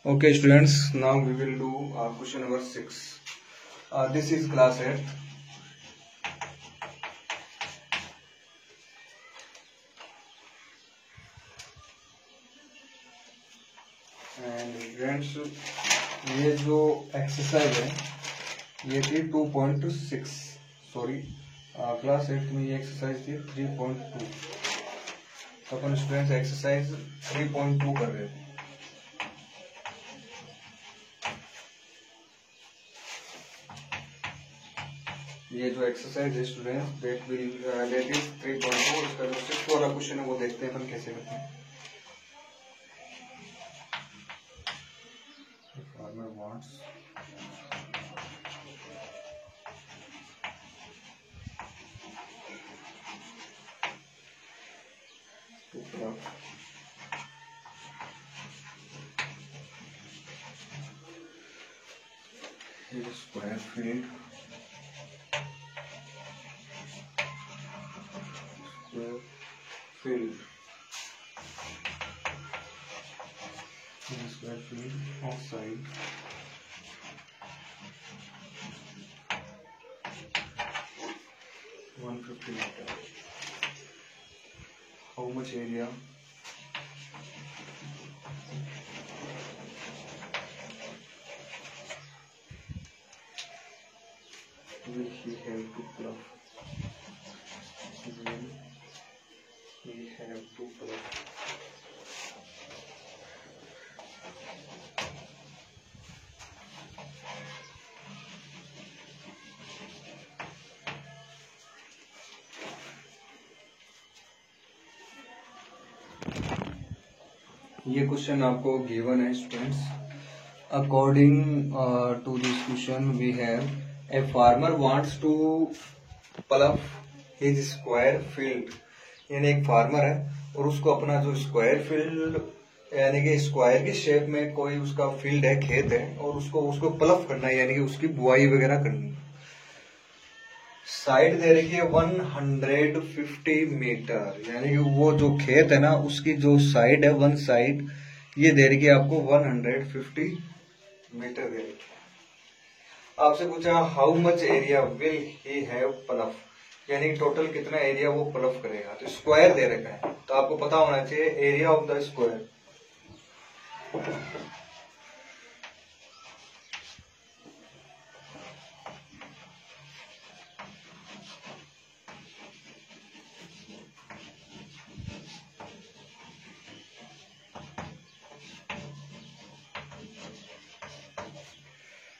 Okay, students, now we will do question number 6. This is class 8. And students, ये जो exercise है ये थी 2.6, सॉरी क्लास 8 में ये एक्सरसाइज थी 3.2। तो अपन स्टूडेंट्स एक्सरसाइज 3.2 कर रहे थे। ये जो एक्सरसाइज है स्टूडेंट दैट इज 3.2। इसका जो 6 वाला क्वेश्चन है वो देखते हैं अपन कैसे करते हैं। Farmer wants to plug his square field of side 150 meter. How much area will he have to plough? Will he have to plough? ये क्वेश्चन आपको गिवन है students. According to this question we have a farmer wants to plough his square field. यानी एक farmer है और उसको अपना जो स्क्वायर फील्ड यानी कि स्क्वायर की शेप में कोई उसका फील्ड है, खेत है, और उसको प्लग करना है यानी कि उसकी बुआई वगैरह करनी है। साइड दे रखी है 150 मीटर, यानी कि वो जो खेत है ना उसकी जो साइड है वन साइड ये दे रखी है आपको 150 मीटर दे रखी है। आपसे पूछा how much area will he have plug, यानी कि टोटल कितना एरिया वो प्लग करेगा। तो स्क्वायर दे रखा है तो आपको पता होना चाहिए एरिया ऑफ द स्क्वायर।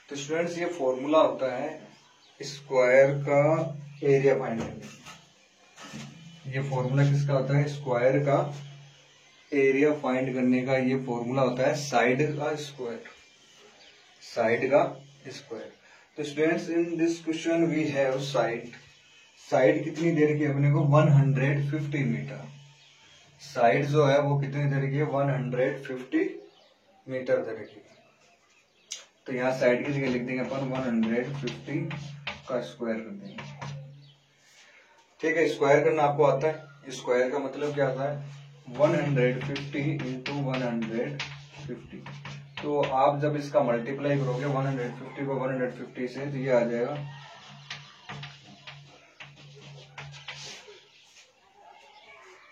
तो स्टूडेंट्स ये फॉर्मूला होता है स्क्वायर का एरिया फाइंड करने। ये फॉर्मूला किसका होता है? स्क्वायर का एरिया फाइंड करने का ये फॉर्मूला होता है साइड का स्क्वायर, साइड का स्क्वायर। तो students in this question we have side कितनी दे रखी है अपने को? 150 मीटर। साइड जो है वो कितनी दे रखी है? 150 मीटर दे रखी है। तो यहाँ साइड की जगह लिख देंगे अपन 150 का स्क्वायर कर देंगे। ठीक है, स्क्वायर करना आपको आता है। स्क्वायर का मतलब क्या आता है? 150 इंटू 150। तो आप जब इसका मल्टीप्लाई करोगे 150 को 150 से तो ये आ जाएगा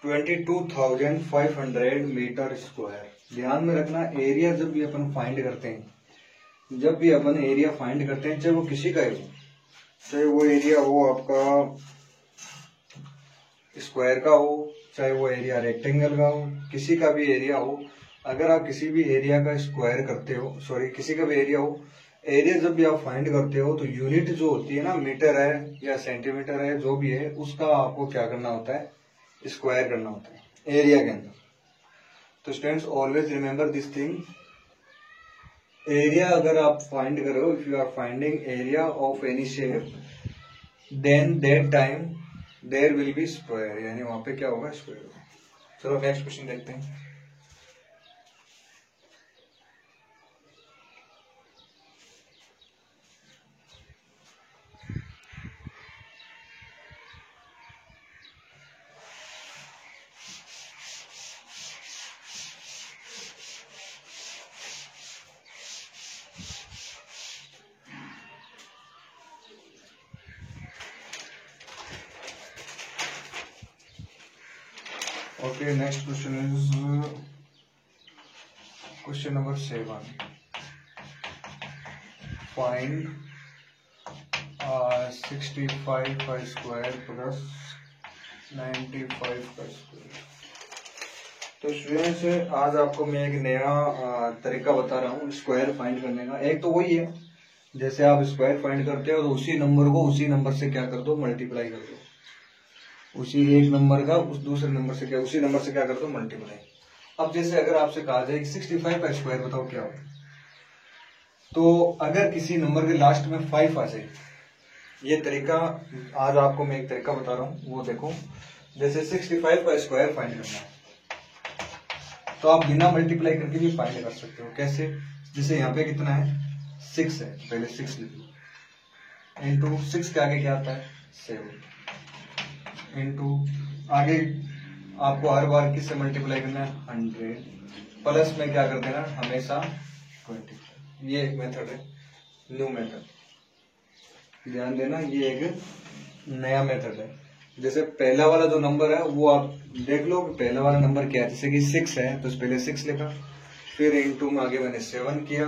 22,500 मीटर स्क्वायर। ध्यान में रखना एरिया जब भी अपन फाइंड करते हैं, जब भी अपन एरिया फाइंड करते हैं चाहे वो किसी का ही हो, चाहे वो एरिया हो आपका स्क्वायर का हो, चाहे वो एरिया रेक्टेंगल का हो, किसी का भी एरिया हो, अगर आप किसी भी एरिया का स्क्वायर करते हो, सॉरी किसी का भी एरिया हो, एरिया जब भी आप फाइंड करते हो तो यूनिट जो होती है ना, मीटर है या सेंटीमीटर है, जो भी है उसका आपको क्या करना होता है? स्क्वायर करना होता है एरिया के अंदर। तो students always remember this thing, area अगर आप फाइंड करो, if you are finding area of any shape then that time there will be square, यानी वहां पे क्या होगा? स्क्वायर होगा। चलो नेक्स्ट क्वेश्चन देखते हैं। Okay, next question is question number 7. Find 65 का स्क्वायर प्लस 95 का स्क्वायर. तो स्टूडेंट्स, आज आपको मैं एक नया तरीका बता रहा हूँ स्क्वायर फाइंड करने का. एक तो वही है, जैसे आप स्क्वायर फाइंड करते हो तो उसी नंबर को उसी नंबर से क्या कर दो, मल्टीप्लाई कर दो. उसी एक नंबर का उस दूसरे नंबर से क्या, उसी नंबर से क्या कर दो, मल्टीप्लाई. अब जैसे अगर आपसे कहा जाए 65 का स्क्वायर बताओ क्या होगा, तो अगर किसी नंबर के लास्ट में 5 आ जाए, ये तरीका आज आपको मैं एक तरीका बता रहा हूँ, वो देखो. जैसे 65 का स्क्वायर फाइंड करना है तो आप बिना मल्टीप्लाई करके भी फाइंड कर सकते हो. कैसे? जैसे यहाँ पे कितना है, 6 है, पहले 6 लिख लो. इंटू 6 के आगे क्या आता है, 7. इंटू आगे आपको हर बार किससे मल्टीप्लाई करना है, 100. प्लस में क्या कर देना हमेशा 20. ये एक मेथड है, न्यू मेथड. ध्यान देना, ये एक नया मेथड है. जैसे पहला वाला जो नंबर है वो आप देख लो कि पहला वाला नंबर क्या है. जैसे कि 6 है तो पहले 6 लिखा, फिर इंटू में आगे मैंने 7 किया,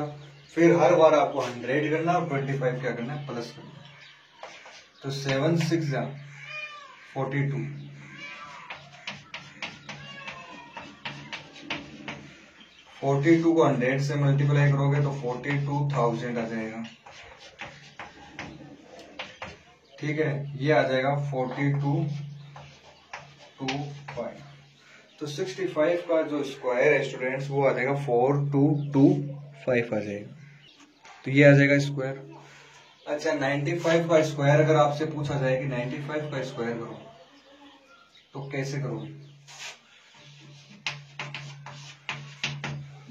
फिर हर बार आपको 100 करना और 25 क्या करना है, प्लस करना. तो 7 6 42. 42 को 100 से मल्टीप्लाई करोगे तो 42,000 आ जाएगा. ठीक है, ये आ जाएगा 4225. तो 65 का जो स्क्वायर है स्टूडेंट्स वो आ जाएगा 4225 आ जाएगा. तो ये आ जाएगा स्क्वायर. अच्छा, 95 का स्क्वायर अगर आपसे पूछा जाए कि 95 का स्क्वायर करो तो कैसे करोगे?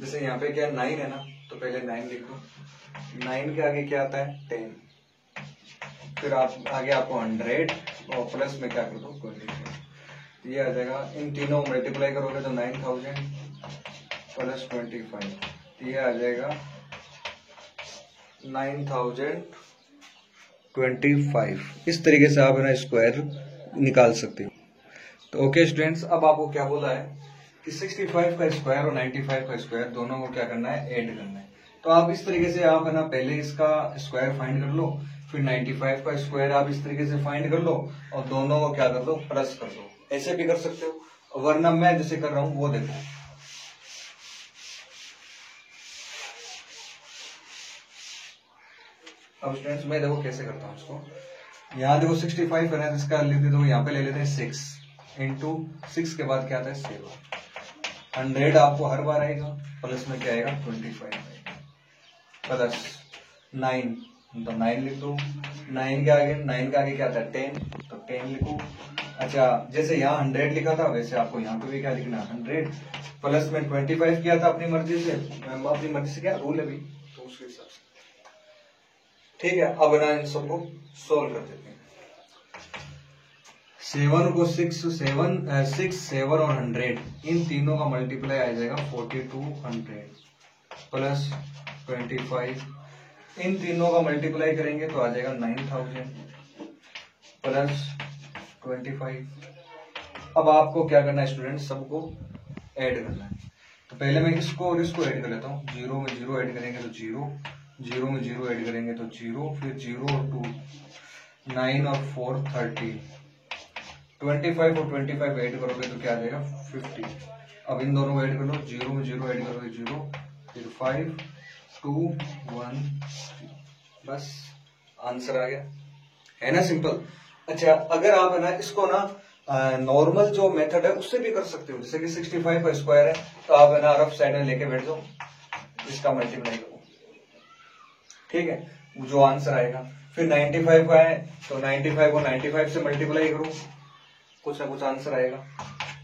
जैसे यहाँ पे क्या 9 है ना, तो पहले 9 लिख दो. 9 के आगे क्या आता है, 10. फिर आप आगे आपको 100 और प्लस में क्या कर दो, 25. ये आ जाएगा. इन तीनों मल्टीप्लाई करोगे तो 9000 प्लस 25. ये आ जाएगा 9025. इस तरीके से आप ना स्क्वायर निकाल सकते हो. तो ओके स्टूडेंट्स, अब आपको क्या बोला है कि 65 का स्क्वायर और 95 का स्क्वायर दोनों को क्या करना है, ऐड करना है. तो आप इस तरीके से आप है ना पहले इसका स्क्वायर फाइंड कर लो, फिर 95 का स्क्वायर आप इस तरीके से फाइंड कर लो और दोनों को क्या कर दो, प्लस कर दो. ऐसे भी कर सकते हो, वरना मैं जैसे कर रहा हूं वो देखो. अब स्टूडेंट्स मैं देखो कैसे करता हूँ इसको. यहाँ देखो 65 है ना, इसका लिख देते हो, यहाँ पे ले लेते हैं 6. इंटू 6 के बाद क्या आता है, 7. 100 आपको हर बार आएगा, प्लस में क्या आएगा, 25 प्लस 9. तो 9 लिख दो. 9 के आगे क्या आता है, 10. तो 10 लिखो. अच्छा, जैसे यहाँ 100 लिखा था वैसे आपको यहाँ पे भी क्या लिखना है, 100 प्लस में 25 किया था अपनी मर्जी से. क्या रूल है भी, तो उसके हिसाब से. ठीक है, अब ना इन सबको सोल्व कर देते हैं. 7 को 6 7 और 100 इन तीनों का मल्टीप्लाई आ जाएगा 4200 प्लस 25. इन तीनों का मल्टीप्लाई करेंगे तो आ जाएगा 9000 प्लस 25. अब आपको क्या करना है स्टूडेंट, सबको ऐड करना है. तो पहले मैं इसको और इसको ऐड कर लेता हूँ. 0 में 0 ऐड करेंगे तो 0, 0 में 0 ऐड करेंगे तो 0, फिर 0 और 2 9 और 4 13. 25 और 25 ऐड करोगे तो क्या आ जाएगा, 50. अब इन दोनों को ऐड कर लो. 0 में 0 ऐड करोगे 0, फिर 5 2 1 3. बस आंसर आ गया, है ना, सिंपल. अच्छा, अगर आप है ना इसको ना नॉर्मल जो मेथड है उससे भी कर सकते हो. जैसे कि 65 का स्क्वायर है तो आप है ना रफ साइड में लेके बैठ जाओ, इसका मल्टीप्लाई करो. ठीक है, जो आंसर आएगा. फिर 95 का है तो 95 को 95 से मल्टीप्लाई करो, कुछ ना कुछ आंसर आएगा,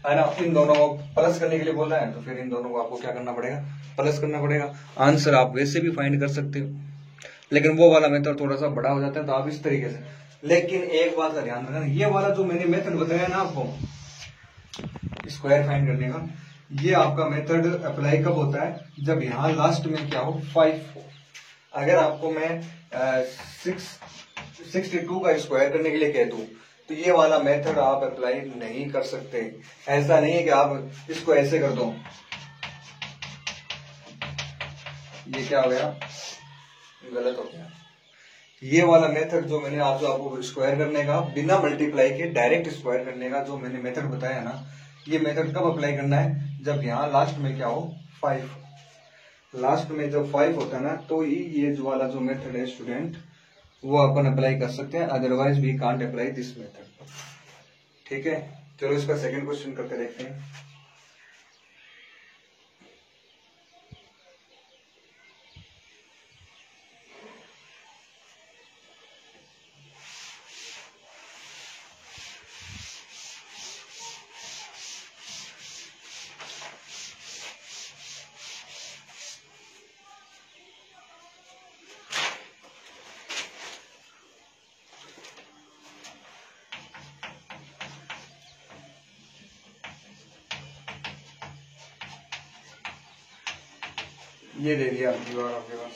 है ना. इन दोनों को प्लस करने के लिए बोल रहा है तो फिर इन दोनों को आपको क्या करना पड़ेगा, प्लस करना पड़ेगा. आंसर आप वैसे भी फाइंड कर सकते हो, लेकिन वो वाला मेथड थोड़ा सा बड़ा हो जाता है, तो आप इस तरीके से. लेकिन एक बात का ध्यान रखना, ये वाला जो मैंने मेथड बताया ना आपको स्क्वायर फाइंड करने का, ये आपका मेथड अप्लाई कब होता है, जब यहाँ लास्ट में क्या हो, 5 हो. अगर आपको मैं 62 का स्क्वायर करने के लिए कह दूं तो ये वाला मेथड आप अप्लाई नहीं कर सकते। ऐसा नहीं है कि आप इसको ऐसे कर दो, ये क्या हो गया, गलत हो गया। ये वाला मेथड जो मैंने आपको स्क्वायर करने का बिना मल्टीप्लाई के डायरेक्ट स्क्वायर करने का जो मैंने मेथड बताया ना, ये मेथड कब अप्लाई करना है, जब यहाँ लास्ट में क्या हो 5, लास्ट में जब 5 होता है ना, तो ये जो वाला जो मेथड है स्टूडेंट वो अपन अप्लाई कर सकते हैं, otherwise we can't apply this method. ठीक है, चलो इसका सेकंड क्वेश्चन करके देखते हैं। ये दे दिया आपकी बार आपके पास।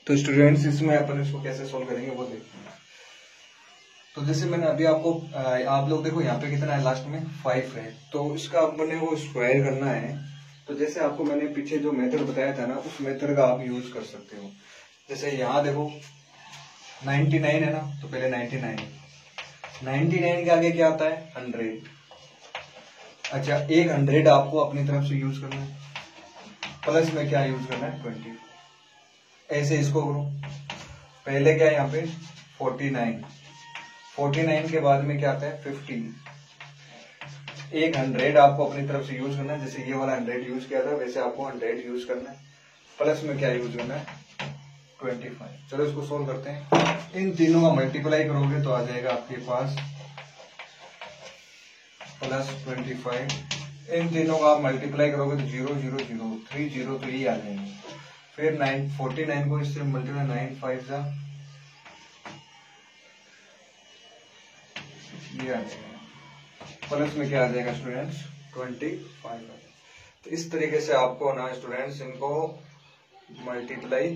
तो स्टूडेंट्स इसमें अपन इसको कैसे सोल्व करेंगे वो देखते हैं। तो जैसे मैंने अभी आपको आप लोग देखो यहाँ पे कितना है, लास्ट में 5 है, तो इसका अपने वो स्क्वायर करना है। तो जैसे आपको मैंने पीछे जो मेथड बताया था ना, उस मेथड का आप यूज कर सकते हो। जैसे यहाँ देखो 99 है ना, तो पहले 99 के आगे क्या आता है 100। अच्छा, एक 100 आपको अपनी तरफ से यूज करना है, प्लस में क्या यूज करना है 20। ऐसे इसको करो, पहले क्या है यहाँ पे 49 के बाद में क्या आता है 50। एक 100 आपको अपनी तरफ से यूज करना है, जैसे ये वाला 100 यूज किया था वैसे आपको 100 यूज करना है, प्लस में क्या यूज करना है 25। चलो इसको सोल्व करते हैं। इन तीनों का मल्टीप्लाई करोगे तो आ जाएगा आपके पास +25। इन तीनों का आप मल्टीप्लाई करोगे तो 0 0 0 3 0, तो ये आ जाएंगे। फिर 49 को इससे मल्टीप्लाई 9 5 जा, ये आ जाएगा, प्लस में क्या आ जाएगा स्टूडेंट्स 25। तो इस तरीके से आपको ना स्टूडेंट्स इनको मल्टीप्लाई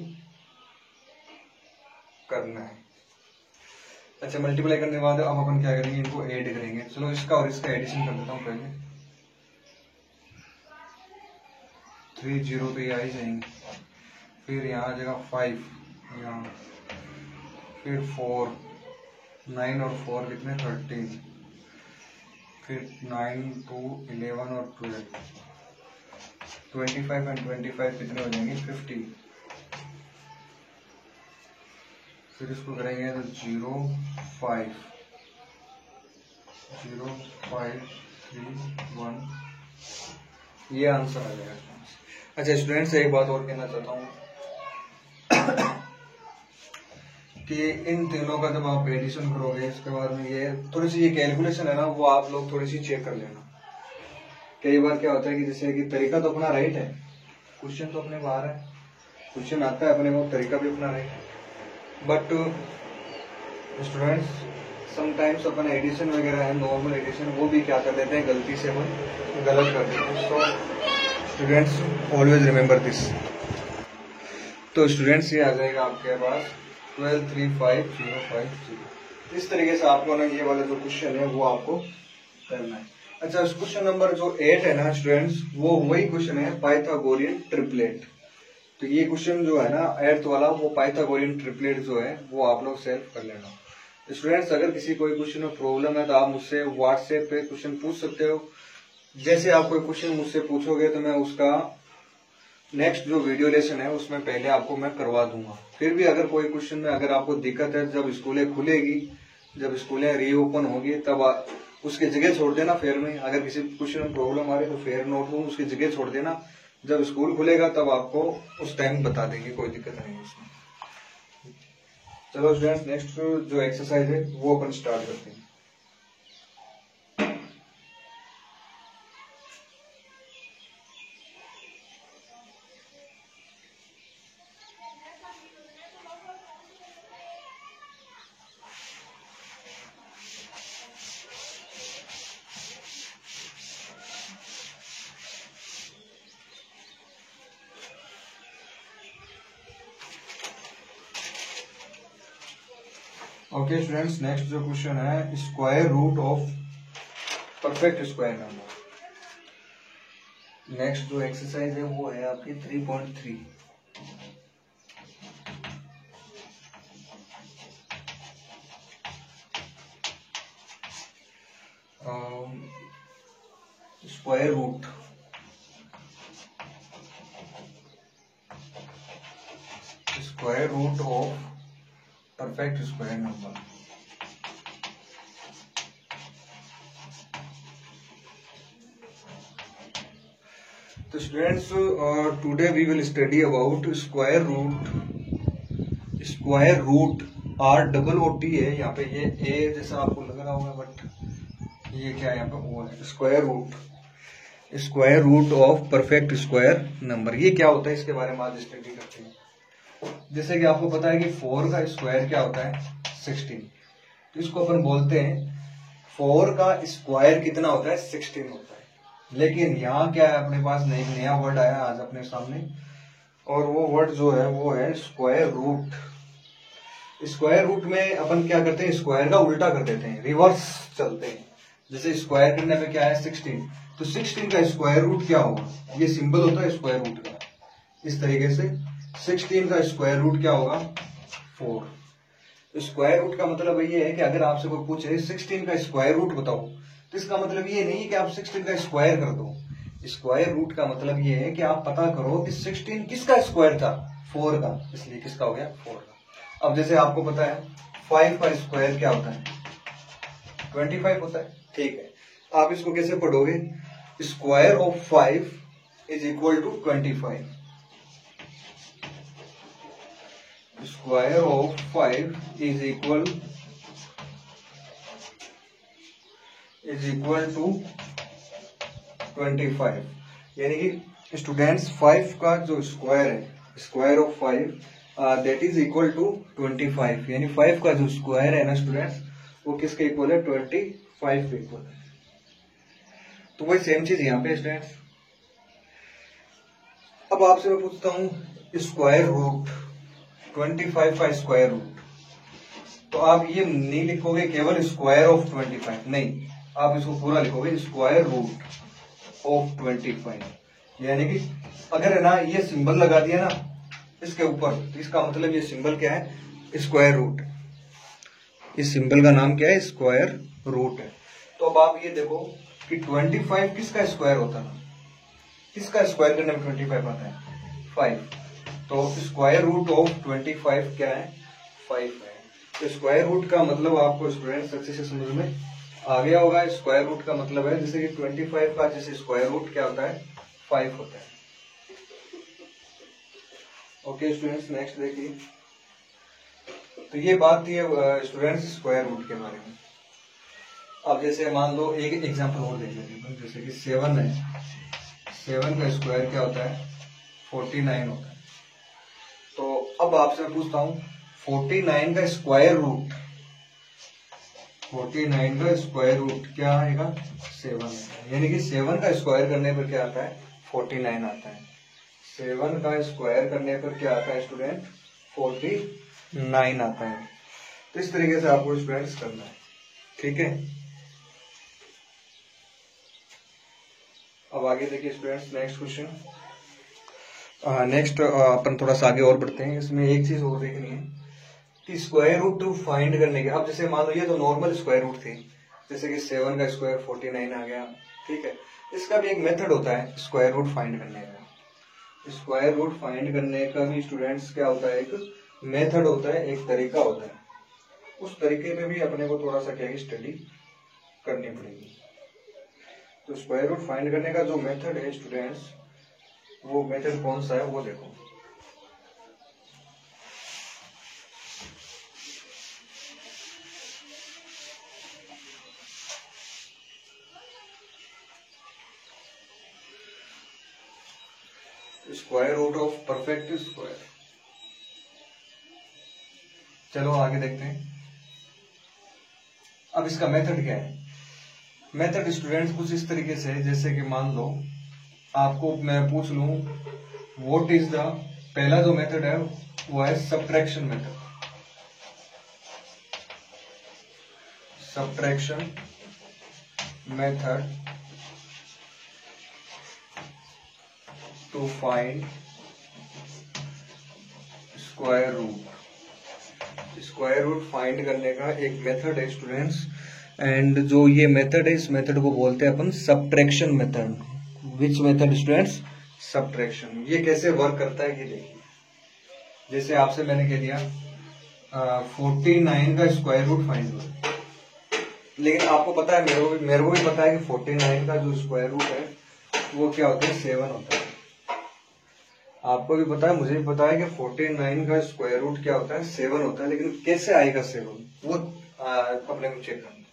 करना है। अच्छा, मल्टीप्लाई करने के बाद अब अपन क्या करेंगे, इनको ऐड करेंगे। चलो इसका और इसका एडिशन कर देता हूँ पहले। 3 0 तो ये आ ही जाएंगे, फिर यहाँ आ जाएगा 5 यहाँ, फिर 4 9 और 4 कितने 13, फिर 9 2 11 और 12 25 एंड 25 कितने हो जाएंगे 50। फिर इसको करेंगे तो 0 5 0 5 3 1, ये आंसर आ जाएगा। अच्छा स्टूडेंट्स, एक बात और कहना चाहता हूँ कि इन तीनों का जब आप एडिशन करोगे इसके बाद में ये थोड़ी सी ये कैलकुलेशन है ना, वो आप लोग थोड़ी सी चेक कर लेना। कई बार क्या होता है कि जैसे कि तरीका तो अपना राइट है, क्वेश्चन तो अपने बाहर है, क्वेश्चन आता है अपने को, तरीका भी अपना राइट है, बट स्टूडेंट्स समटाइम्स अपन एडिशन वगैरह है, नॉर्मल एडिशन, वो भी क्या कर देते हैं गलती से अपन गलत कर देते हैं। तो स्टूडेंट्स ऑलवेज रिमेम्बर दिस। तो स्टूडेंट्स ये आ जाएगा आपके पास 12 3 5 0 5 0। इस तरीके से आपको ना ये वाला जो क्वेश्चन है वो आपको करना है। अच्छा, क्वेश्चन नंबर जो 8 है ना स्टूडेंट्स, वो वही क्वेश्चन है पाइथागोरियन ट्रिपलेट। तो ये क्वेश्चन जो है ना 8th वाला, वो पाइथागोरियन ट्रिपलेट जो है वो आप लोग सॉल्व कर लेना। स्टूडेंट्स अगर किसी कोई क्वेश्चन में प्रॉब्लम है तो आप मुझसे व्हाट्सएप पे क्वेश्चन पूछ सकते हो। जैसे आप कोई क्वेश्चन मुझसे पूछोगे तो मैं उसका नेक्स्ट जो वीडियो लेसन है उसमें पहले आपको मैं करवा दूंगा। फिर भी अगर कोई क्वेश्चन में अगर आपको दिक्कत है, जब स्कूलें खुलेगी, जब स्कूलें रीओपन होगी, तब उसकी जगह छोड़ देना फेयर में। अगर किसी क्वेश्चन में प्रॉब्लम आ रही है तो फेयर नोटबुक उसकी जगह छोड़ देना, जब स्कूल खुलेगा तब आपको उस टाइम बता देंगे, कोई दिक्कत नहीं है उसमें। चलो स्टूडेंट्स, नेक्स्ट जो एक्सरसाइज है वो अपन स्टार्ट करते हैं। ओके स्टूडेंट्स, नेक्स्ट जो क्वेश्चन है square root of perfect square number. Next जो एक्सरसाइज है वो है आपकी 3.3। Square root of perfect square number. तो students, today we will study about square root ROOT है यहाँ पे। ये ए जैसा आपको लग रहा होगा, बट ये क्या है यहाँ पे ओ है। Square root of perfect square number, ये क्या होता है इसके बारे में आज स्टडी करते हैं। जैसे कि आपको पता है कि 4 का स्क्वायर क्या होता है 16। तो इसको अपन बोलते हैं 4 का स्क्वायर कितना होता है 16 होता है। लेकिन यहाँ क्या है अपने पास नया वर्ड आया आज अपने सामने, और वो वर्ड जो है वो है स्क्वायर रूट। स्क्वायर रूट में अपन क्या करते हैं, स्क्वायर का उल्टा कर देते हैं, रिवर्स चलते हैं। जैसे स्क्वायर करने पे क्या है 16, तो 16 का स्क्वायर रूट क्या होगा, ये सिंबल होता है स्क्वायर रूट का। इस तरीके से 16 का स्क्वायर रूट क्या होगा 4। स्क्वायर रूट का मतलब ये है कि अगर आपसे कोई पूछे 16 का स्क्वायर रूट बताओ, तो इसका मतलब ये नहीं कि आप 16 का स्क्वायर कर दो। स्क्वायर रूट का मतलब ये है कि आप पता करो कि 16 किसका स्क्वायर था 4 का, इसलिए किसका हो गया 4 का। अब जैसे आपको पता है 5 का स्क्वायर क्या होता है 25 होता है, ठीक है। आप इसको कैसे पढ़ोगे, square of 5 is equal to 25। Square of 5 is equal to 25। यानी कि स्टूडेंट्स 5 का जो स्क्वायर है, square of 5 that is equal to 25। यानी 5 का जो स्क्वायर है ना स्टूडेंट्स, वो किसके इक्वल है 25 के इक्वल है। तो वही सेम चीज यहाँ पे स्टूडेंट्स। अब आपसे मैं पूछता हूं स्क्वायर रूट 25 का स्क्वायर रूट, तो आप ये नहीं लिखोगे केवल स्क्वायर ऑफ 25, नहीं, आप इसको पूरा लिखोगे स्क्वायर रूट ऑफ 25। यानी कि अगर है ना ये सिंबल लगा दिया ना इसके ऊपर, तो इसका मतलब ये सिंबल क्या है स्क्वायर रूट। इस सिंबल का नाम क्या है स्क्वायर रूट है। तो अब आप ये देखो कि 25 किसका स्क्वायर होता है, किसका स्क्वायर करने में 25 आता है 5। तो स्क्वायर रूट ऑफ 25 क्या है 5 है। तो स्क्वायर रूट का मतलब आपको स्टूडेंट्स अच्छे से समझ में आ गया होगा। स्क्वायर रूट का मतलब है जैसे कि 25 का जैसे स्क्वायर रूट क्या होता है 5 होता है। ओके स्टूडेंट्स, नेक्स्ट देखिए। तो ये बात थी स्टूडेंट्स स्क्वायर रूट के बारे में। अब जैसे मान लो एक एग्जांपल और देख लेते हैं, जैसे कि 7 है, 7 का स्क्वायर क्या होता है 49 होता है। तो अब आपसे मैं पूछता हूं 49 का स्क्वायर रूट, 49 का स्क्वायर रूट क्या आएगा 7 है। यानी कि 7 का स्क्वायर करने पर क्या आता है 49 आता है। 7 का स्क्वायर करने पर क्या आता है स्टूडेंट 49 आता है। तो इस तरीके से आपको स्टूडेंट्स करना है, ठीक है। अब आगे देखिए स्टूडेंट्स नेक्स्ट क्वेश्चन। नेक्स्ट अपन थोड़ा सा आगे और बढ़ते हैं। इसमें एक चीज और देखनी है कि स्क्वायर रूट फाइंड करने के, अब जैसे मान लो ये तो नॉर्मल स्क्वायर रूट थी, जैसे कि 7 का स्क्वायर 49 आ गया, ठीक है। इसका भी एक मेथड होता है स्क्वायर रूट फाइंड करने का। स्क्वायर रूट फाइंड करने का भी स्टूडेंट्स क्या होता है एक मेथड होता है, एक तरीका होता है। उस तरीके में भी अपने को थोड़ा सा क्या स्टडी करनी पड़ेगी। तो स्क्वायर रूट फाइंड करने का जो मेथड है स्टूडेंट्स, वो मेथड कौन सा है वो देखो। Square root of perfect square. चलो आगे देखते हैं। अब इसका मेथड क्या है। मेथड स्टूडेंट्स कुछ इस तरीके से, जैसे कि मान लो आपको मैं पूछ लूं व्हाट इज द, पहला जो मेथड है वो है subtraction method. subtraction method to find square root. Square root find करने का एक मेथड है स्टूडेंट्स, एंड जो ये मेथड है इस मेथड को बोलते हैं अपन subtraction method. Which method students? Subtraction. ये कैसे वर्क करता है ये देखिए। जैसे आपसे मैंने कह दिया 49 का स्क्वायर रूट फाइंड करो, लेकिन आपको पता है मेरे को भी पता है कि 49 का जो स्क्वायर रूट है वो क्या होता है? 7 होता है। आपको भी पता है, मुझे भी पता है कि 49 का स्क्वायर रूट क्या होता है? 7 होता है। लेकिन कैसे आएगा 7 वो अपने को चेक करना।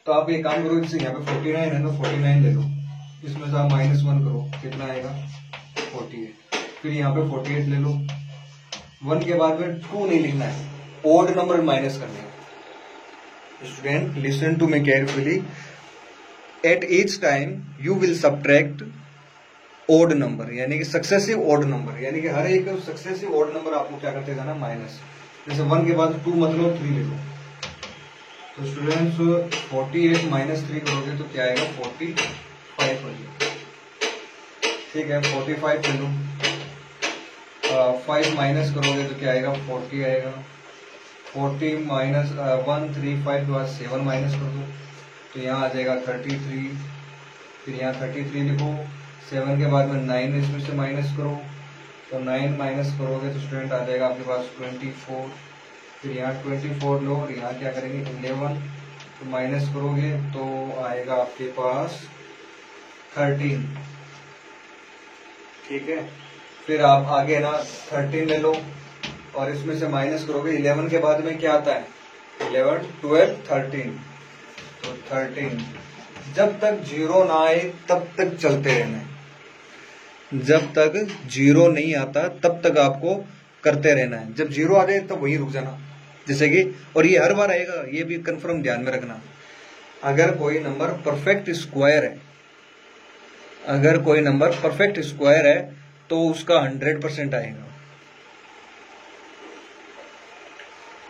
तो आप एक काम करो, इससे यहाँ पे 49 है तो 49 ले लो, इसमें से आप -1 करो, कितना आएगा? 48। फिर यहाँ पे 48 ले लो, 1 के बाद में 2 नहीं लिखना है, ओड नंबर माइनस करना है। Student listen to me carefully, at each time you will subtract odd number, यानी कि सक्सेसिव ओड नंबर, यानी कि हर एक सक्सेसिव ओड नंबर आपको क्या करते जाना? माइनस। जैसे 1 के बाद 2 मतलब 3 ले लो, तो स्टूडेंट्स 48 - 3 करोगे तो क्या आएगा? 45 हो जाएगा। ठीक है, 45 ले लो, 5 माइनस करोगे तो क्या आएगा? 40 आएगा। 40 - 1 3 5 के बाद 7 माइनस कर दो तो यहाँ आ जाएगा 33। फिर यहाँ 33 लिखो, 7 के बाद में 9 इसमें से माइनस करो, तो 9 माइनस करोगे तो स्टूडेंट आ जाएगा आपके पास 24। फिर यहाँ 24 लो और यहाँ क्या करेंगे? 11, तो माइनस करोगे तो आएगा आपके पास 13। ठीक है, फिर आप आगे ना 13 ले लो और इसमें से माइनस करोगे। 11 के बाद में क्या आता है? 11 12 13, तो 13। जब तक 0 ना आए तब तक चलते रहना है। जब तक 0 नहीं आता तब तक आपको करते रहना है। जब 0 आ जाए तब वहीं रुक जाना, जैसे कि, और ये हर बार आएगा, ये भी कंफर्म ध्यान में रखना। अगर कोई नंबर परफेक्ट स्क्वायर है, अगर कोई नंबर परफेक्ट स्क्वायर है तो उसका 100% आएगा।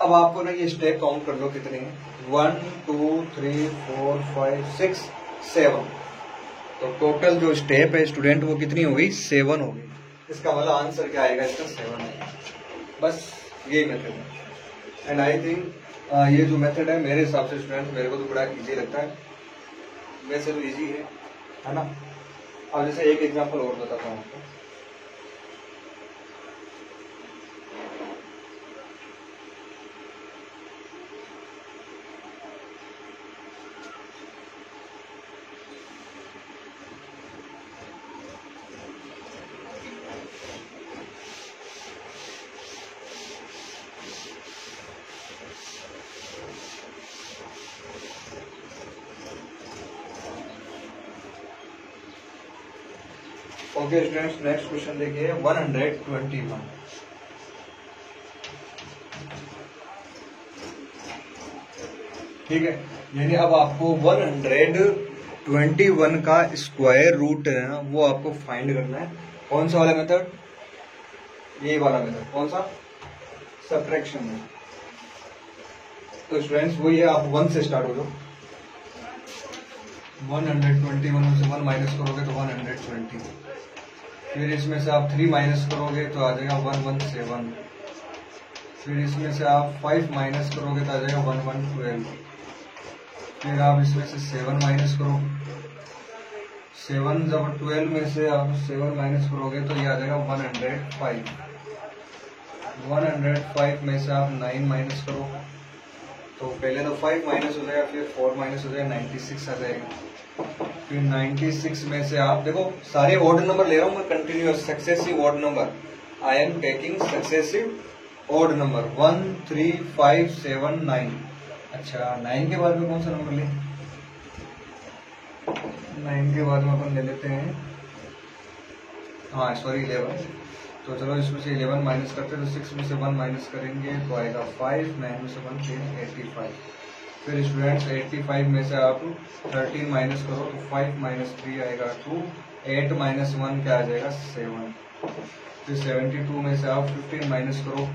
अब आपको ना ये स्टेप काउंट कर लो कितने हैं? 1 2 3 4 5 6 7। तो टोटल जो स्टेप है स्टूडेंट वो कितनी हो गई? 7 हो गई। इसका मतलब आंसर क्या आएगा? इसका 7 आएगा। बस यही मेथड है, एंड आई थिंक ये जो मेथड है मेरे हिसाब से स्टूडेंट मेरे को तो बड़ा इजी लगता है। वैसे तो इजी है ना। अब जैसे एक एग्जांपल और बताता हूँ आपको। ओके स्टूडेंट्स, नेक्स्ट क्वेश्चन देखिए 121। ठीक है, यानी अब आपको 121 का स्क्वायर रूट है ना वो आपको फाइंड करना है। कौन सा वाला मेथड? यही वाला मेथड। कौन सा? सब्ट्रैक्शन में। तो स्टूडेंट्स वही है, आप 1 से स्टार्ट हो जाओ। 121 में से 1 माइनस करोगे तो 120। फिर इसमें से आप 3 माइनस करोगे तो आ जाएगा 117। फिर इसमें से आप 5 माइनस करोगे तो आ जाएगा 1112। फिर आप इसमें से 7 माइनस करो, 7 जब 12 में से आप 7 माइनस करोगे तो ये आ जाएगा 105। 105 में से आप 9 माइनस करो, तो पहले तो 5 माइनस हो जाएगा, फिर 4 माइनस हो जाएगा, 96 आ जाएगा। फिर 96 में से आप देखो सारे ऑड नंबर ले रहा हूं मैं continuous, successive odd number. I am taking successive odd number 1 3 5 7 9। अच्छा, 9 के बाद में कौन सा नंबर ले? 9 के बाद में अपन ले लेते हैं, हाँ सॉरी 11। तो चलो इसमें से 11 माइनस करते हैं, तो 6 में से 1 माइनस करेंगे तो आएगा 5, 9 में से 1 फिर 85। फिर स्टूडेंट्स 85 में से आप 13 माइनस करो तो 5 माइनस 3 आएगा 2, 8 माइनस 1 क्या आ जाएगा 7। फिर 72 में से आप 15 माइनस करो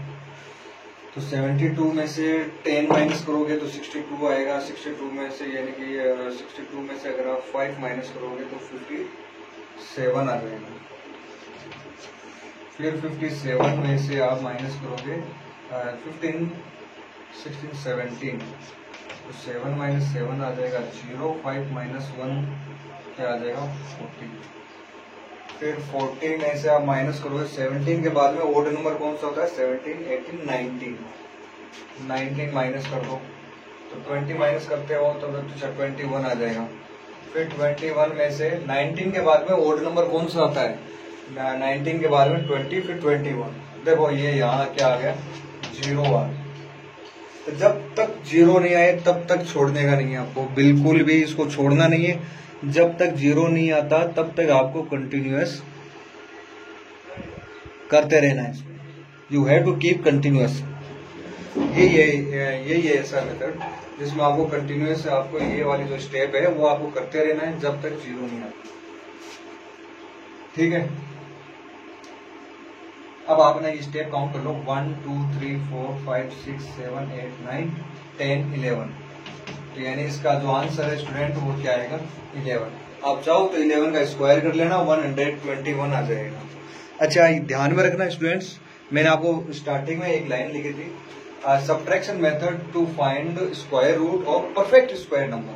तो 72 में से 10 माइनस करोगे तो 62 आएगा। 62 में से यानी कि 62 में से अगर आप 5 माइनस करोगे तो 57 आ जाएगा। फिर 57 में से आप माइनस करोगे 15, 16, 17, तो 7 माइनस 7 आ जाएगा 0, 5 माइनस 1 क्या आ जाएगा 40। फिर 40 में से आप माइनस करोगे 17 के बाद में ओड नंबर कौन सा होता है 17, 18, 19, 19 माइनस कर दो तो 20 माइनस करते हो तो 21 आ जाएगा। फिर 21 में से 19 के बाद में ओड नंबर कौन सा आता है 19 के बाद में 20, फिर 21। देखो ये यहाँ क्या आ गया 0 आ गया। तो जब तक 0 नहीं आए तब तक छोड़ने का नहीं है आपको, बिल्कुल भी इसको छोड़ना नहीं है। जब तक 0 नहीं आता तब तक आपको कंटिन्यूअस करते रहना है। You have to keep continuous. यही है ऐसा मेथड जिसमें आपको कंटिन्यूअस आपको ये वाली जो स्टेप है वो आपको करते रहना है जब तक 0 नहीं आता। ठीक है, अब आपने ये स्टेप काउंट कर लो 1 2 3 4 5 6 7 8 9 10 11। तो यानी इसका जो आंसर है स्टूडेंट वो क्या आएगा 11। आप चाहो तो 11 का स्क्वायर कर लेना 121 आ जाएगा। अच्छा ध्यान में रखना स्टूडेंट्स, मैंने आपको स्टार्टिंग में एक लाइन लिखी थी subtraction method to find square root of perfect square number.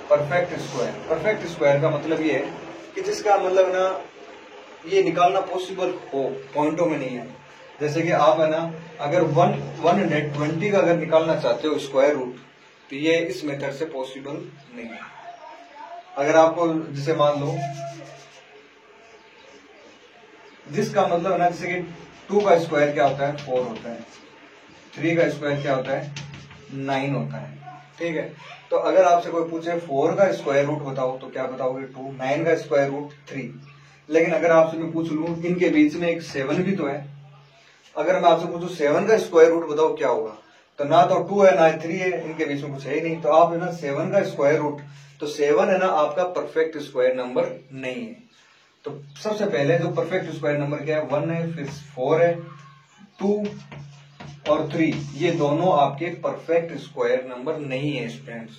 Perfect square का मतलब ये है कि जिसका मतलब ना ये निकालना पॉसिबल हो, पॉइंटों में नहीं है। जैसे कि आप है ना अगर 120 का अगर निकालना चाहते हो स्क्वायर रूट तो ये इस मेथड से पॉसिबल नहीं है। अगर आपको जैसे मान लो जिसका मतलब है ना जैसे कि 2 का स्क्वायर क्या होता है 4 होता है, 3 का स्क्वायर क्या होता है 9 होता है। ठीक है, तो अगर आपसे कोई पूछे 4 का स्क्वायर रूट बताओ तो क्या बताओगे 2, 9 का स्क्वायर रूट 3। लेकिन अगर आपसे मैं पूछ लूं इनके बीच में एक 7 भी तो है, अगर मैं आपसे पूछूं 7 का स्क्वायर रूट बताओ क्या होगा, तो ना तो 2 है ना 3 है, इनके बीच में कुछ है ही नहीं। तो आप है ना 7 का स्क्वायर रूट, तो 7 है ना आपका परफेक्ट स्क्वायर नंबर नहीं है। तो सबसे पहले जो परफेक्ट स्क्वायर नंबर क्या है 1 है, फिर 4 है, 2 और 3, ये दोनों आपके परफेक्ट स्क्वायर नंबर नहीं है स्टूडेंट्स।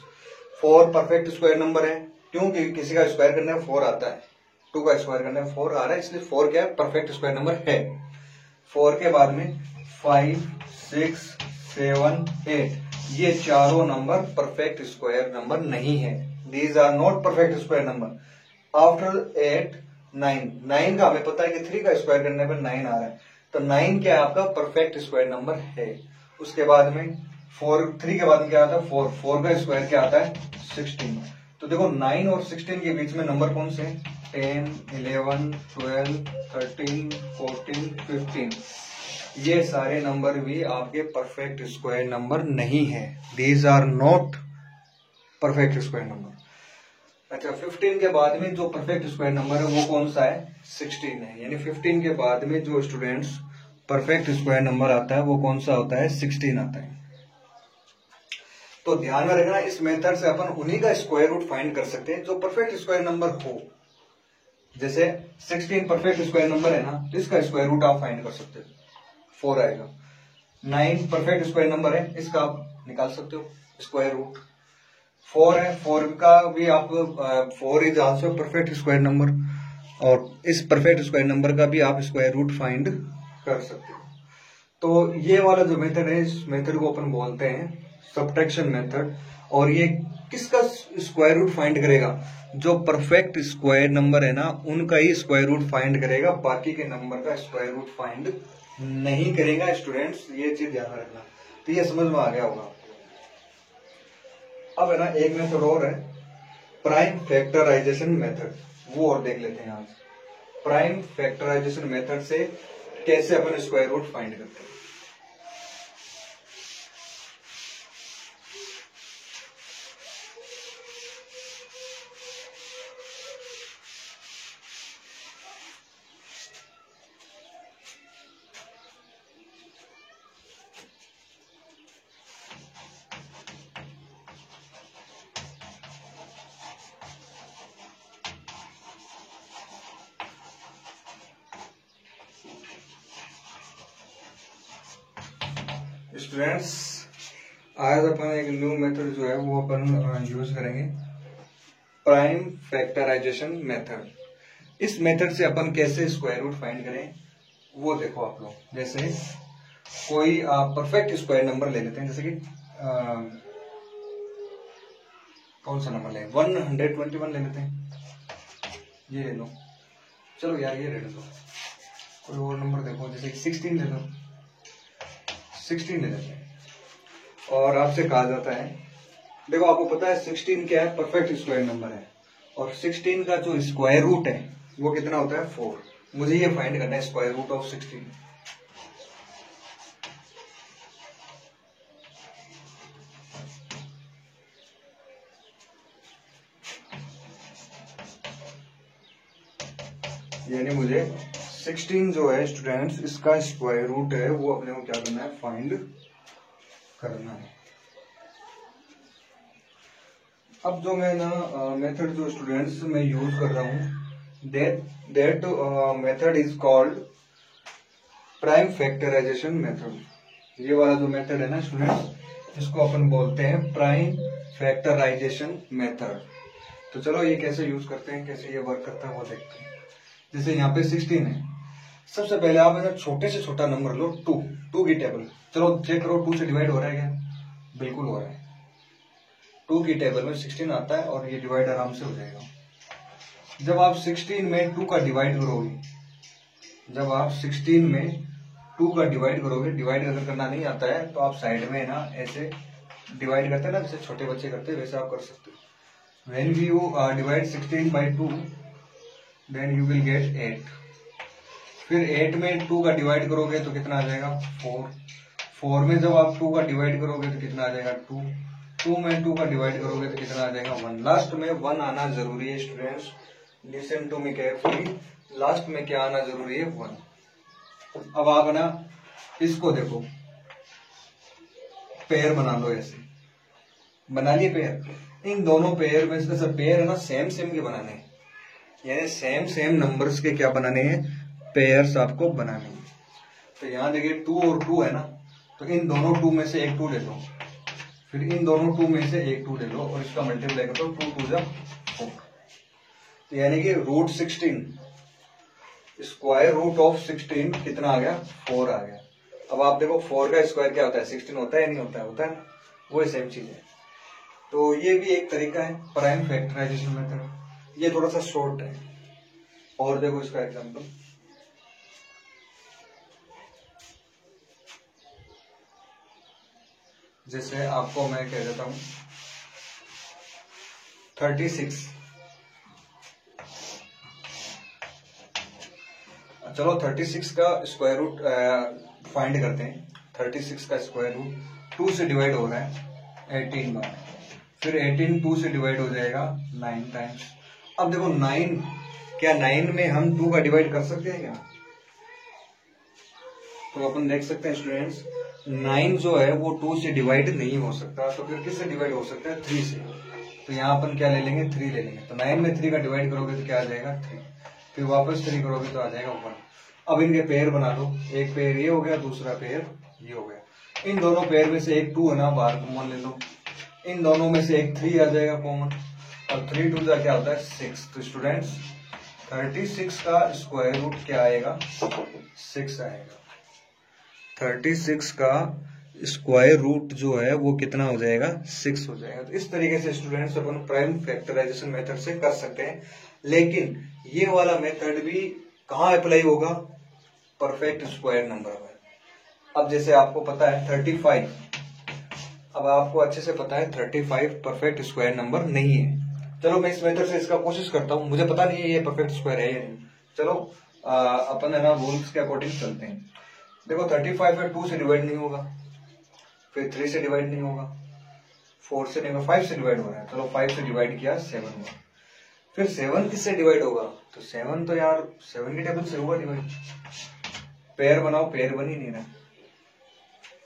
4 परफेक्ट स्क्वायर नंबर है क्योंकि किसी का स्क्वायर करने में 4 आता है, 2 का स्क्वायर करने में 4 आ रहा है, इसलिए 4 क्या है परफेक्ट स्क्वायर नंबर है। 4 के बाद में 5, 6, 7, 8, ये चारों नंबर परफेक्ट स्क्वायर नंबर नहीं है। These are not perfect square number. After 8, 9 का हमें पता है कि 3 का स्क्वायर करने पर 9 आ रहा है, तो 9 क्या है आपका परफेक्ट स्क्वायर नंबर है। उसके बाद में 3 के बाद में क्या आता है 4 का स्क्वायर क्या आता है 16। तो देखो 9 और 16 के बीच में नंबर कौन से 10, 11, 12, 13, 14, 15, ये सारे नंबर भी आपके परफेक्ट स्क्वायर नंबर नहीं है। These are not perfect square number. अच्छा 15 के बाद में जो परफेक्ट स्क्वायर नंबर है वो कौन सा है 16 है। यानी 15 के बाद में जो स्टूडेंट्स परफेक्ट स्क्वायर नंबर आता है वो कौन सा होता है 16 आता है। तो ध्यान में रखना इस मेथड से अपन उन्हीं का स्क्वायर रूट फाइंड कर सकते हैं जो परफेक्ट स्क्वायर नंबर हो। जैसे 16 परफेक्ट स्क्वायर नंबर है ना, तो इसका स्क्वायर रूट आप फाइंड कर सकते हो 4 आएगा। 9 परफेक्ट स्क्वायर नंबर है, इसका आप निकाल सकते हो स्क्वायर रूट। 4 है, 4 का भी आप 4 is also perfect square number, और इस परफेक्ट स्क्वायर नंबर का भी आप स्क्वायर रूट फाइंड कर सकते हो। तो ये वाला जो मेथड है इस मेथड को अपन बोलते हैं सब्ट्रैक्शन मेथड। और ये किसका स्क्वायर रूट फाइंड करेगा, जो परफेक्ट स्क्वायर नंबर है ना उनका ही स्क्वायर रूट फाइंड करेगा, बाकी के नंबर का स्क्वायर रूट फाइंड नहीं करेगा। स्टूडेंट्स ये चीज ध्यान रखना। तो ये समझ में आ गया होगा। अब है ना एक मेथड और है प्राइम फैक्टराइजेशन मेथड, वो और देख लेते हैं आज। प्राइम फैक्टराइजेशन मेथड से कैसे अपन स्क्वायर रूट फाइंड करते हैं। स्टूडेंट्स आज अपन एक न्यू मेथड जो है वो अपन यूज करेंगे, प्राइम फैक्टराइजेशन मेथड। इस मेथड से अपन कैसे स्क्वायर रूट फाइंड करें वो देखो आप लोग। जैसे कोई आप परफेक्ट स्क्वायर नंबर ले लेते हैं, जैसे कि कौन सा नंबर ले, 121 ले लेते हैं, ये ले लो। चलो यार ये ले लो, कोई और नंबर देखो, जैसे 16 ले लो, 16 ले लेते हैं। और आपसे कहा जाता है, देखो आपको पता है 16 क्या है, परफेक्ट स्क्वायर नंबर है, और 16 का जो स्क्वायर रूट है वो कितना होता है 4। मुझे ये फाइंड करना है स्क्वायर रूट ऑफ 16। यानी मुझे 16 जो है स्टूडेंट्स, इसका स्क्वायर रूट है वो अपने को क्या करना है, फाइंड करना है। अब जो मैं ना मेथड जो स्टूडेंट्स मैं यूज कर रहा हूं, that method is called prime factorisation method. ये वाला जो मेथड है ना स्टूडेंट्स, इसको अपन बोलते हैं प्राइम फैक्टराइजेशन मेथड। तो चलो ये कैसे यूज करते हैं, कैसे ये वर्क करता है वो देखते हैं। जैसे यहाँ पे 16 है, सबसे पहले आप अगर छोटे से छोटा नंबर लो 2 की टेबल, चलो चेक करो 2 से डिवाइड हो रहा है क्या, बिल्कुल हो रहा है। 2 की टेबल में 16 आता है और ये डिवाइड आराम से हो जाएगा। जब आप 16 में 2 का डिवाइड करोगे, जब आप 16 में 2 का डिवाइड करोगे, डिवाइड अगर करना नहीं आता है तो आप साइड में ना ऐसे डिवाइड करते हैं ना, जैसे छोटे बच्चे करते हैं वैसे आप कर सकते हो। When you divide 16 by 2 then you will get 8। फिर 8 में 2 का डिवाइड करोगे तो कितना आ जाएगा 4 में जब आप 2 का डिवाइड करोगे तो कितना आ जाएगा 2 में 2 का डिवाइड करोगे तो कितना आ जाएगा 1। लास्ट में 1 आना जरूरी है students, listen to me carefully. Last में क्या आना जरूरी है 1। अब आप ना इसको देखो, पेयर बना लो, ऐसे बना लिए पेयर। इन दोनों पेयर में से पेयर है ना सेम के बनाने हैं, यानी सेम नंबर्स के क्या बनाने हैं, पेयर्स आपको बनाने हैं। तो यहाँ देखिए 2 और 2 है ना, तो इन दोनों 2 में से एक 2 ले लो, फिर इन दोनों 2 में से एक 2 ले लो और इसका मल्टीप्लाई कर दो, 2 2 जा 4। तो यानी कि रूट 16, स्क्वायर रूट ऑफ 16 कितना आ गया 4 आ गया। अब आप देखो 4 का स्क्वायर क्या होता है, 16 होता है या नहीं होता है, होता है ना, वो सेम चीज है। तो ये भी एक तरीका है प्राइम फैक्टराइजेशन मेथड, ये थोड़ा सा शॉर्ट है। और देखो इसका एग्जांपल, जैसे आपको मैं कह देता हूं 36, चलो 36 का स्क्वायर रूट फाइंड करते हैं। 36 का स्क्वायर रूट 2 से डिवाइड हो रहा है 18 बार, फिर 18 2 से डिवाइड हो जाएगा 9 टाइम्स। अब देखो 9, क्या 9 में हम 2 का डिवाइड कर सकते हैं क्या, तो अपन देख सकते हैं स्टूडेंट्स 9 जो है वो 2 से डिवाइड नहीं हो सकता, तो फिर किससे डिवाइड हो सकता है 3 से। तो यहाँ अपन क्या ले लेंगे 3 ले लेंगे। तो 9 में 3 का डिवाइड करोगे तो क्या आ जाएगा 3, फिर वापस 3 करोगे तो आ जाएगा 1। अब इनके पेयर बना दो, एक पेयर ये हो गया, दूसरा पेयर ये हो गया। इन दोनों पेयर में से एक 2 है ना बाहर कॉमन ले लो, इन दोनों में से एक 3 आ जाएगा कॉमन, और 3 2 क्या होता है 6। तो स्टूडेंट्स 36 का स्क्वायर रूट क्या आएगा 6 आएगा। 36 का स्क्वायर रूट जो है वो कितना हो जाएगा 6 हो जाएगा। तो इस तरीके से स्टूडेंट्स अपन प्राइम फैक्टराइजेशन मेथड से कर सकते हैं। लेकिन ये वाला मेथड भी कहाँ अप्लाई होगा, परफेक्ट स्क्वायर नंबर में। अब जैसे आपको पता है 35, अब आपको अच्छे से पता है 35 परफेक्ट स्क्वायर नंबर नहीं है। चलो मैं इस मेथड से इसका कोशिश करता हूं, मुझे पता नहीं है ये परफेक्ट स्क्वायर है या नहीं। चलो अपन है ना रूल्स के अकॉर्डिंग चलते हैं। देखो 35 है 2 से डिवाइड नहीं होगा, फिर 3 से डिवाइड नहीं होगा, 4 से नहीं होगा, 5 से डिवाइड हो रहा है। चलो 5 से डिवाइड किया 7 हुआ, फिर 7 किससे डिवाइड होगा, तो 7 तो यार 7 की टेबल से होगा डिवाइड। पेयर बनाओ, पेयर बन ही नहीं रहा।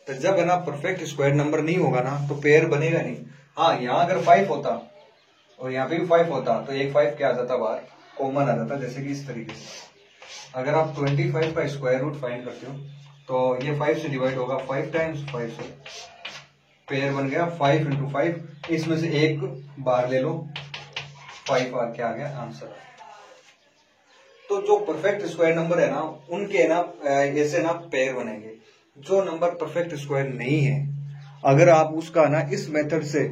तो जब है ना परफेक्ट स्क्वायर नंबर नहीं होगा ना तो पेयर बनेगा नहीं। हाँ यहाँ अगर 5 होता और यहाँ पे भी 5 होता तो एक 5 क्या आ जाता बाहर, कॉमन आ जाता। जैसे कि इस तरीके से अगर आप 25 का स्क्वायर रूट फाइंड करते हो तो ये 5 से डिवाइड होगा, 5 टाइम्स 5 से पेयर बन गया 5 × 5। इसमें से एक बार ले लो, 5 आ गया आंसर। तो जो परफेक्ट स्क्वायर नंबर है ना उनके ना ऐसे ना पेयर बनेंगे। जो नंबर परफेक्ट स्क्वायर नहीं है, अगर आप उसका ना इस मेथड से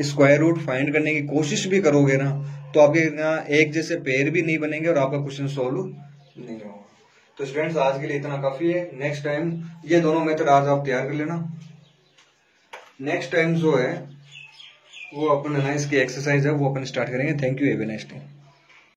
स्क्वायर रूट फाइंड करने की कोशिश भी करोगे ना तो आपके ना एक जैसे पेयर भी नहीं बनेंगे और आपका क्वेश्चन सोल्व नहीं होगा। तो स्टूडेंट्स आज के लिए इतना काफी है। नेक्स्ट टाइम ये दोनों मेथड आज आप तैयार कर लेना। नेक्स्ट टाइम जो है वो अपन है ना इसकी एक्सरसाइज है वो अपन स्टार्ट करेंगे। Thank you, have a nice day.